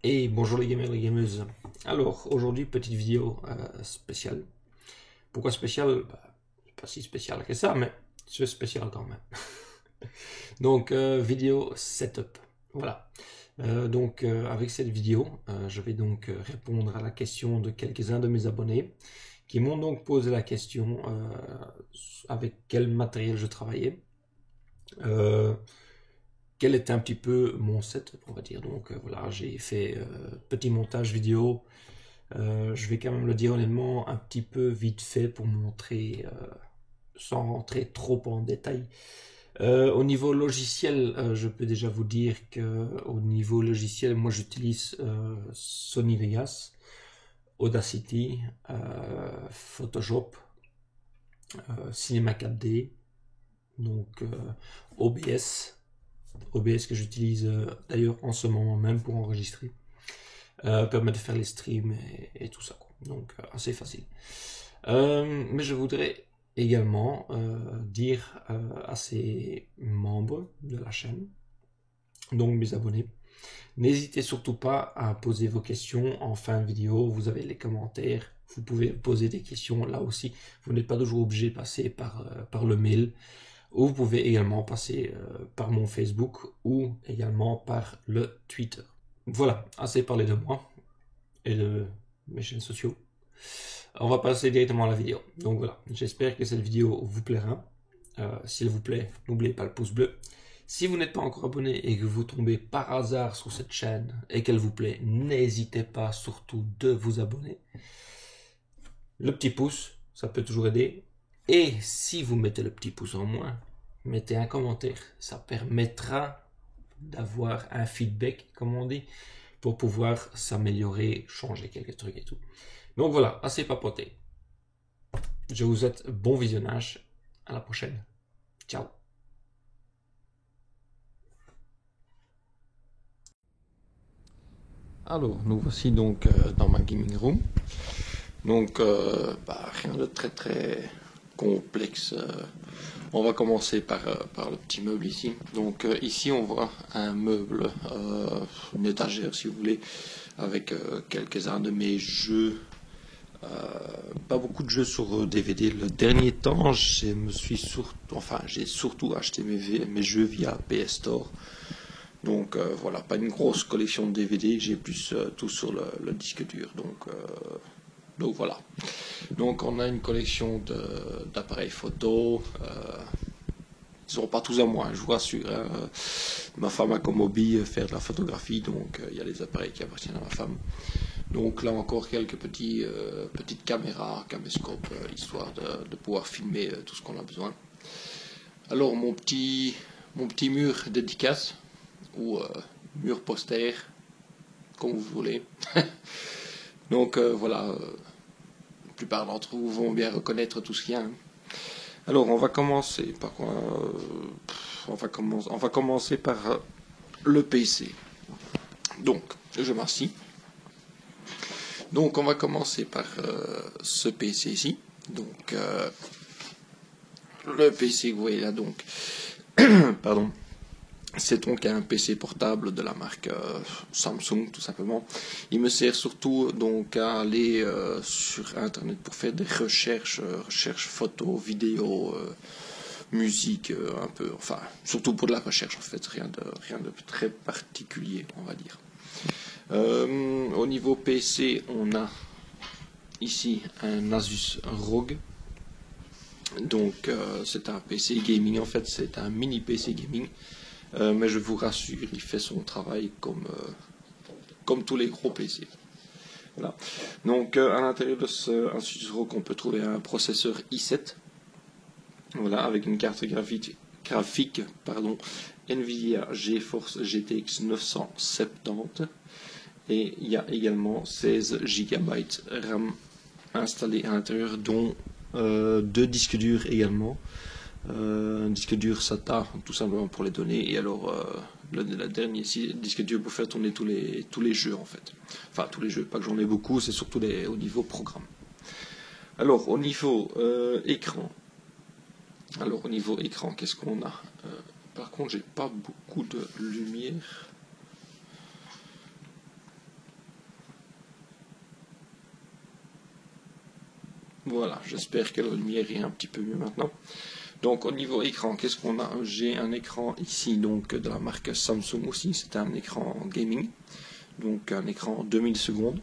Et bonjour les gamers, les gameuses. Alors, aujourd'hui, petite vidéo spéciale. Pourquoi spéciale? C'est pas si spécial que ça, mais c'est spécial quand même. Donc, vidéo setup. Voilà. Avec cette vidéo, je vais donc répondre à la question de quelques-uns de mes abonnés qui m'ont donc posé la question avec quel matériel je travaillais. Quel était un petit peu mon setup, on va dire. Donc voilà, j'ai fait petit montage vidéo. Je vais quand même le dire honnêtement, un petit peu vite fait pour montrer, sans rentrer trop en détail. Au niveau logiciel, je peux déjà vous dire que au niveau logiciel, moi j'utilise Sony Vegas, Audacity, Photoshop, Cinema 4D, donc OBS. OBS que j'utilise d'ailleurs en ce moment même pour enregistrer. Permet de faire les streams et tout ça, quoi. Donc assez facile. Mais je voudrais également dire à ces membres de la chaîne, donc mes abonnés, n'hésitez surtout pas à poser vos questions en fin de vidéo. Vous avez les commentaires, vous pouvez poser des questions là aussi. Vous n'êtes pas toujours obligé de passer par le mail. Ou vous pouvez également passer par mon Facebook ou également par le Twitter. Voilà, assez parlé de moi et de mes chaînes sociaux. On va passer directement à la vidéo. Donc voilà, j'espère que cette vidéo vous plaira. S'il vous plaît, n'oubliez pas le pouce bleu. Si vous n'êtes pas encore abonné et que vous tombez par hasard sur cette chaîne et qu'elle vous plaît, n'hésitez pas surtout de vous abonner. Le petit pouce, ça peut toujours aider. Et si vous mettez le petit pouce en moins, mettez un commentaire. Ça permettra d'avoir un feedback, comme on dit, pour pouvoir s'améliorer, changer quelques trucs et tout. Donc voilà, assez papoté. Je vous souhaite bon visionnage. À la prochaine. Ciao. Alors, nous voici donc dans ma gaming room. Donc, rien de très très complexe. On va commencer par le petit meuble ici. Donc ici on voit un meuble, une étagère si vous voulez, avec quelques-uns de mes jeux. Pas beaucoup de jeux sur DVD. Le dernier temps, j'ai surtout acheté mes jeux via PS Store. Donc voilà, pas une grosse collection de DVD, j'ai plus tout sur le disque dur. Donc voilà. Donc on a une collection d'appareils photo. Ils ne seront pas tous à moi, je vous rassure. Hein. Ma femme a comme hobby faire de la photographie, donc il y a les appareils qui appartiennent à ma femme. Donc là encore quelques petites caméras, caméscopes, histoire de pouvoir filmer tout ce qu'on a besoin. Alors mon petit mur dédicace, ou mur poster, comme vous voulez. Donc voilà, la plupart d'entre vous vont bien reconnaître tout ce qu'il y a. Hein. Alors on va commencer par quoi on va commencer par le PC. Donc je m'assis. Donc on va commencer par ce PC ici. Donc le PC que vous voyez là donc pardon. C'est donc un PC portable de la marque Samsung tout simplement. Il me sert surtout donc à aller sur internet pour faire des recherches photos, vidéos, musique un peu, enfin surtout pour de la recherche en fait, rien de très particulier on va dire. Au niveau PC on a ici un Asus ROG. Donc c'est un PC gaming en fait, c'est un mini PC gaming. Mais je vous rassure, il fait son travail comme tous les gros PC. Voilà. Donc à l'intérieur de ce Asus ROG, on peut trouver un processeur i7, voilà, avec une carte graphique Nvidia GeForce GTX 970, et il y a également 16 Go RAM installés à l'intérieur, dont 2 disques durs également. Un disque dur SATA tout simplement pour les données, et alors la dernière ici, disque dur pour faire tourner tous les jeux en fait. Enfin tous les jeux, pas que j'en ai beaucoup, c'est surtout au niveau programme. Alors au niveau écran, qu'est-ce qu'on a? Par contre j'ai pas beaucoup de lumière. Voilà, j'espère que la lumière est un petit peu mieux maintenant. Donc au niveau écran, qu'est-ce qu'on a? J'ai un écran ici donc de la marque Samsung aussi, c'est un écran gaming, donc un écran 2000 secondes,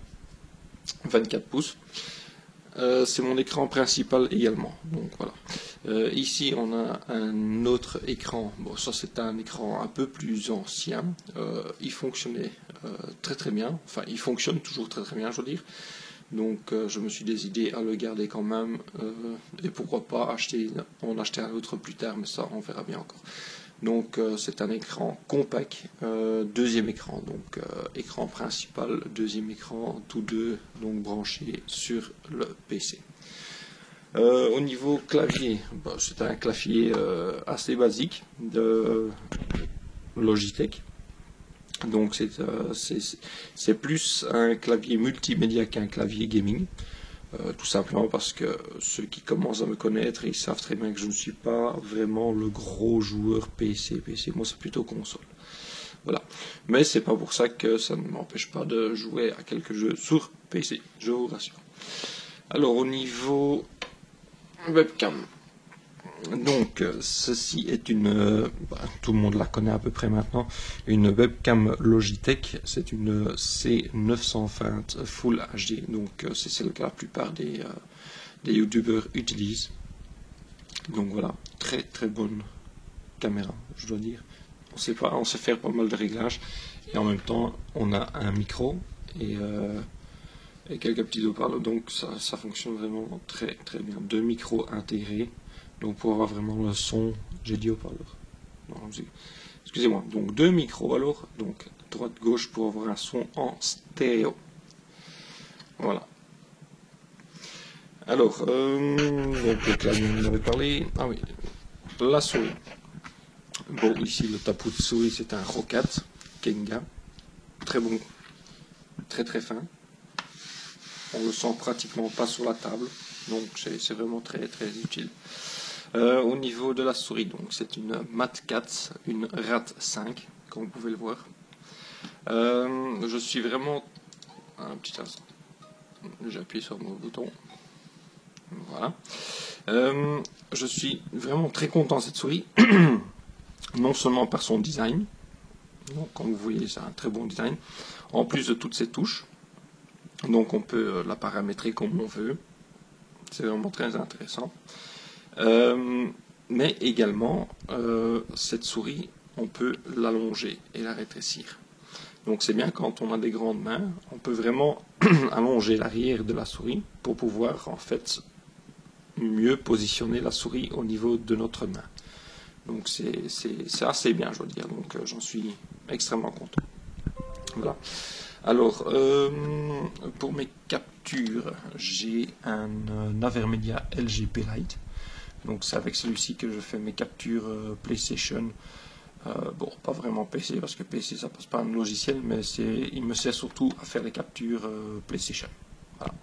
24 pouces. C'est mon écran principal également, donc voilà. Ici on a un autre écran, bon ça c'est un écran un peu plus ancien, il fonctionnait très très bien, enfin il fonctionne toujours très très bien je veux dire. Donc je me suis décidé à le garder quand même et pourquoi pas en acheter un autre plus tard, mais ça on verra bien encore. Donc c'est un écran compact, deuxième écran, donc écran principal, deuxième écran, tous deux donc branchés sur le PC. Au niveau clavier, c'est un clavier assez basique de Logitech. Donc c'est plus un clavier multimédia qu'un clavier gaming, tout simplement parce que ceux qui commencent à me connaître, ils savent très bien que je ne suis pas vraiment le gros joueur PC. Moi c'est plutôt console. Voilà. Mais c'est pas pour ça que ça ne m'empêche pas de jouer à quelques jeux sur PC, je vous rassure. Alors au niveau webcam. Donc, ceci est une, tout le monde la connaît à peu près maintenant, une webcam Logitech, c'est une C920 Full HD, donc c'est celle que la plupart des youtubeurs utilisent. Donc voilà, très très bonne caméra, je dois dire. On sait faire pas mal de réglages, et en même temps, on a un micro et quelques petits haut-parleurs, donc ça fonctionne vraiment très très bien. Deux micros intégrés. Donc pour avoir vraiment le son, j'ai dit haut-parleur. Excusez-moi. Donc deux micros alors, donc droite-gauche pour avoir un son en stéréo. Voilà. Alors, donc le clavier, on en avait parlé. Ah oui, la souris. Bon, ici le tapou de souris, c'est un Roccat Kenga. Très bon, très très fin. On le sent pratiquement pas sur la table, donc c'est vraiment très très utile. Au niveau de la souris, donc c'est une Mat4, une Rat5, comme vous pouvez le voir. Je suis vraiment... Un petit instant. J'appuie sur mon bouton. Voilà. Je suis vraiment très content de cette souris. Non seulement par son design. Donc, comme vous voyez, c'est un très bon design. En plus de toutes ces touches. Donc on peut la paramétrer comme on veut. C'est vraiment très intéressant. Mais également, cette souris, on peut l'allonger et la rétrécir. Donc c'est bien quand on a des grandes mains, on peut vraiment allonger l'arrière de la souris pour pouvoir en fait mieux positionner la souris au niveau de notre main. Donc c'est assez bien, je dois dire. Donc j'en suis extrêmement content. Voilà. Alors, pour mes captures, j'ai un Avermedia LGP Lite. Donc c'est avec celui-ci que je fais mes captures PlayStation. Bon, pas vraiment PC, parce que PC ça passe pas un logiciel, mais il me sert surtout à faire les captures PlayStation. Voilà.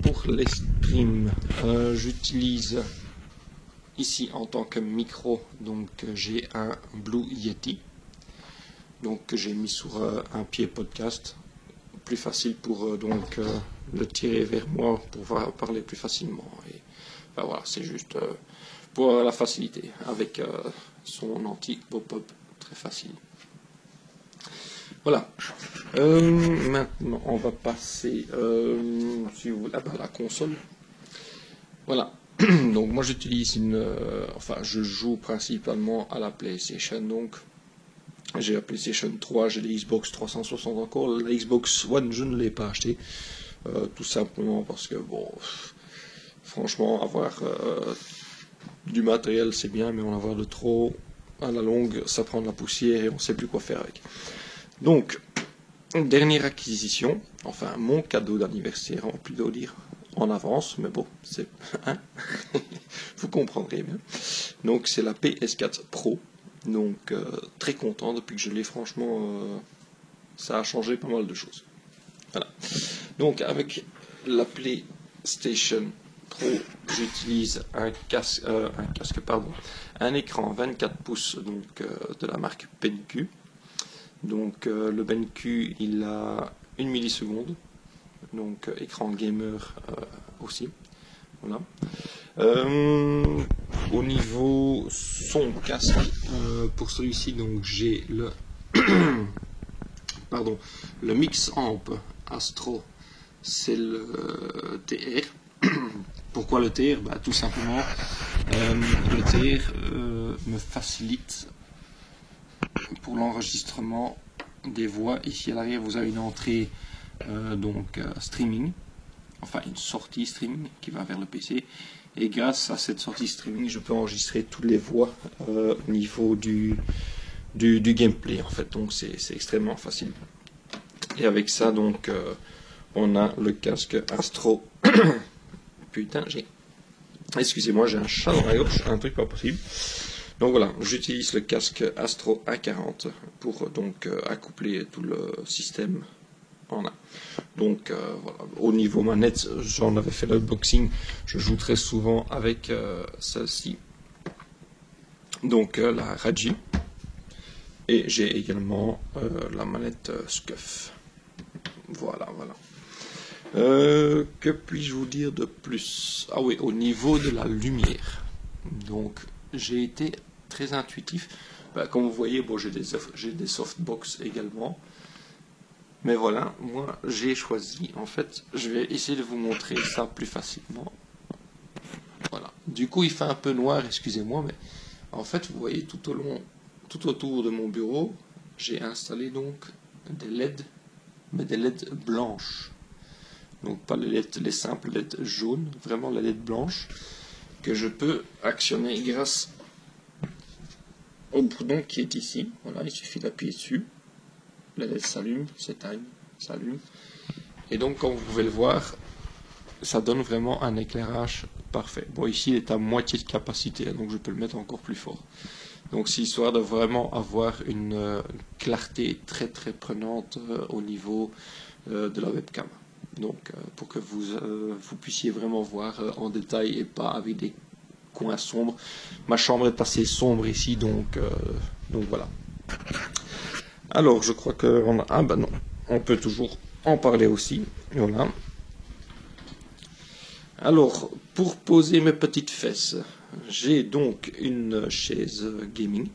Pour les streams, j'utilise ici en tant que micro, donc j'ai un Blue Yeti. Donc que j'ai mis sur un pied podcast, plus facile pour donc le tirer vers moi pour pouvoir parler plus facilement. Et ben voilà, c'est juste pour la facilité avec son anti-pop-up très facile. Voilà. Maintenant, on va passer si vous voulez, à la console. Voilà. Donc moi j'utilise je joue principalement à la PlayStation, donc. J'ai la PlayStation 3, j'ai la Xbox 360 encore. La Xbox One, je ne l'ai pas acheté. Tout simplement parce que, bon, franchement, avoir du matériel, c'est bien, mais en avoir de trop, à la longue, ça prend de la poussière et on ne sait plus quoi faire avec. Donc, dernière acquisition, enfin, mon cadeau d'anniversaire, on peut plutôt dire en avance, mais bon, c'est... Hein vous comprendrez bien. Donc, c'est la PS4 Pro. Donc très content depuis que je l'ai, franchement ça a changé pas mal de choses. Voilà. Donc avec la PlayStation Pro, j'utilise un écran 24 pouces donc de la marque BenQ. Donc le BenQ il a 1 milliseconde, donc écran gamer aussi. Voilà. Au niveau son casque, pour celui-ci, donc j'ai le pardon, le Mix Amp Astro, c'est le TR. Pourquoi le TR? Bah, tout simplement, le TR me facilite pour l'enregistrement des voix. Ici à l'arrière, vous avez une entrée streaming, enfin une sortie streaming qui va vers le PC. Et grâce à cette sortie streaming, je peux enregistrer toutes les voix au niveau du gameplay en fait. Donc c'est extrêmement facile. Et avec ça, donc, on a le casque Astro. Putain, excusez-moi, j'ai un chat dans la gorge, un truc pas possible. Donc voilà, j'utilise le casque Astro A40 pour donc accoupler tout le système en un. Donc voilà, au niveau manette, j'en avais fait l'unboxing, je joue très souvent avec celle-ci. Donc la Raji. Et j'ai également la manette SCUF. Voilà, voilà. Que puis-je vous dire de plus? Ah oui, au niveau de la lumière. Donc, j'ai été très intuitif. Bah, comme vous voyez, bon, j'ai des softbox également. Mais voilà, moi, j'ai choisi. En fait, je vais essayer de vous montrer ça plus facilement. Voilà. Du coup, il fait un peu noir, excusez-moi, mais en fait, vous voyez tout autour de mon bureau, j'ai installé donc des LED, mais des LED blanches. Donc pas les simples LED jaunes, vraiment la LED blanche, que je peux actionner grâce au bouton qui est ici. Voilà, il suffit d'appuyer dessus. La LED s'allume, s'éteint, s'allume. Et donc comme vous pouvez le voir, ça donne vraiment un éclairage parfait. Bon, ici il est à moitié de capacité, donc je peux le mettre encore plus fort. Donc c'est histoire de vraiment avoir une clarté très très prenante au niveau de la webcam. Donc pour que vous puissiez vraiment voir en détail et pas avec des coins sombres. Ma chambre est assez sombre ici, donc voilà. Alors je crois que ah ben non, on peut toujours en parler aussi. Voilà. Alors pour poser mes petites fesses, j'ai donc une chaise gaming.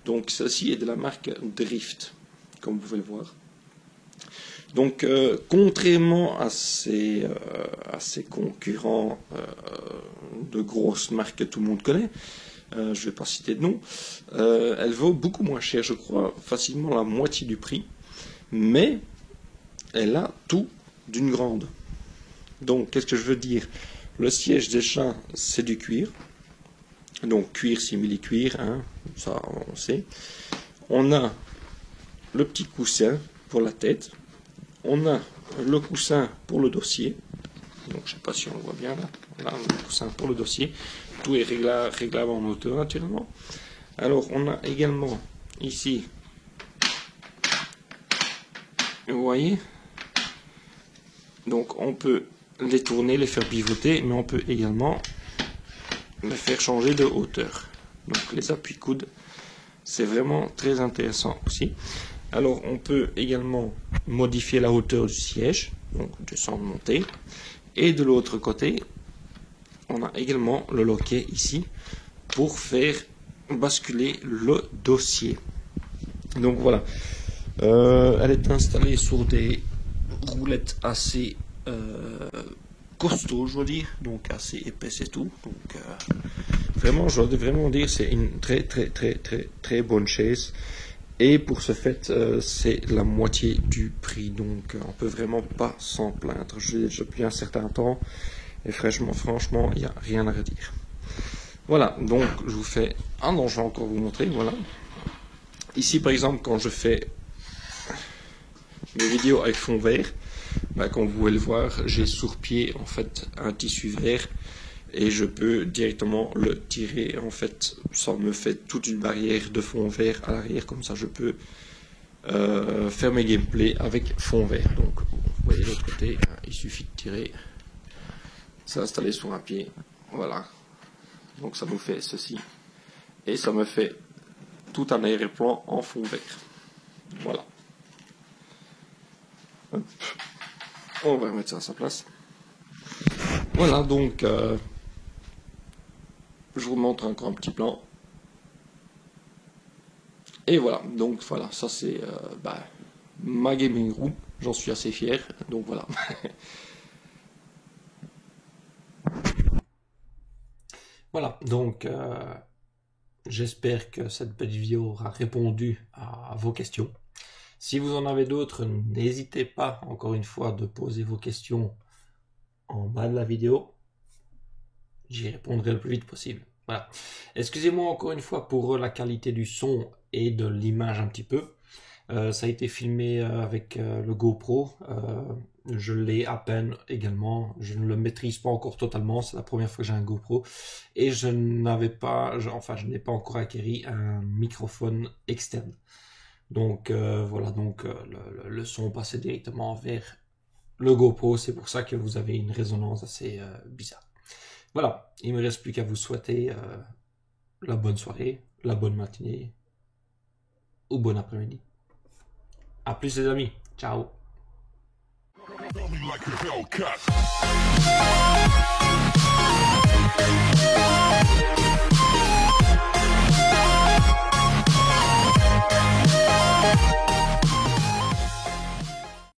Donc celle-ci est de la marque Drift, comme vous pouvez le voir. Donc contrairement à ses concurrents de grosses marques que tout le monde connaît, je ne vais pas citer de nom, elle vaut beaucoup moins cher, je crois facilement la moitié du prix, mais elle a tout d'une grande. Donc qu'est-ce que je veux dire? Le siège déjà c'est du cuir. Donc cuir simili-cuir, hein, ça on sait. On a le petit coussin pour la tête. On a le coussin pour le dossier. Donc je ne sais pas si on le voit bien là. Voilà, le coussin pour le dossier. Tout est réglable en hauteur naturellement. Alors on a également ici, vous voyez, donc on peut les tourner, les faire pivoter, mais on peut également les faire changer de hauteur. Donc les appuis coudes, c'est vraiment très intéressant aussi. Alors on peut également modifier la hauteur du siège, donc descendre, monter. Et de l'autre côté, on a également le loquet ici pour faire basculer le dossier. Donc voilà, elle est installée sur des roulettes assez costaud, je veux dire, donc assez épaisse et tout. Donc vraiment, je dois vraiment dire, c'est une très bonne chaise. Et pour ce fait, c'est la moitié du prix, donc on peut vraiment pas s'en plaindre. Je l'ai déjà depuis un certain temps et franchement, il n'y a rien à redire. Voilà, donc je vous fais. Ah non, je vais encore vous montrer. Voilà. Ici, par exemple, quand je fais mes vidéos avec fond vert, bah, comme vous pouvez le voir, j'ai sur pied en fait un tissu vert et je peux directement le tirer. En fait, ça me fait toute une barrière de fond vert à l'arrière, comme ça je peux faire mes gameplays avec fond vert. Donc vous voyez de l'autre côté, il suffit de tirer, c'est installé sur un pied, voilà. Donc ça nous fait ceci et ça me fait tout un arrière-plan en fond vert. Voilà. Hop. On va remettre ça à sa place. Voilà, donc je vous montre encore un petit plan. Et voilà, donc voilà, ça c'est ma gaming room, j'en suis assez fier, donc voilà. Voilà, donc j'espère que cette petite vidéo aura répondu à vos questions. Si vous en avez d'autres, n'hésitez pas, encore une fois, de poser vos questions en bas de la vidéo. J'y répondrai le plus vite possible. Voilà. Excusez-moi encore une fois pour la qualité du son et de l'image un petit peu. Ça a été filmé avec le GoPro. Je l'ai à peine également. Je ne le maîtrise pas encore totalement. C'est la première fois que j'ai un GoPro. Et je n'ai pas encore acquis un microphone externe. Donc voilà, donc le son passait directement vers le GoPro. C'est pour ça que vous avez une résonance assez bizarre. Voilà, il me reste plus qu'à vous souhaiter la bonne soirée, la bonne matinée ou bon après-midi. A plus les amis, ciao. Like a Hellcat.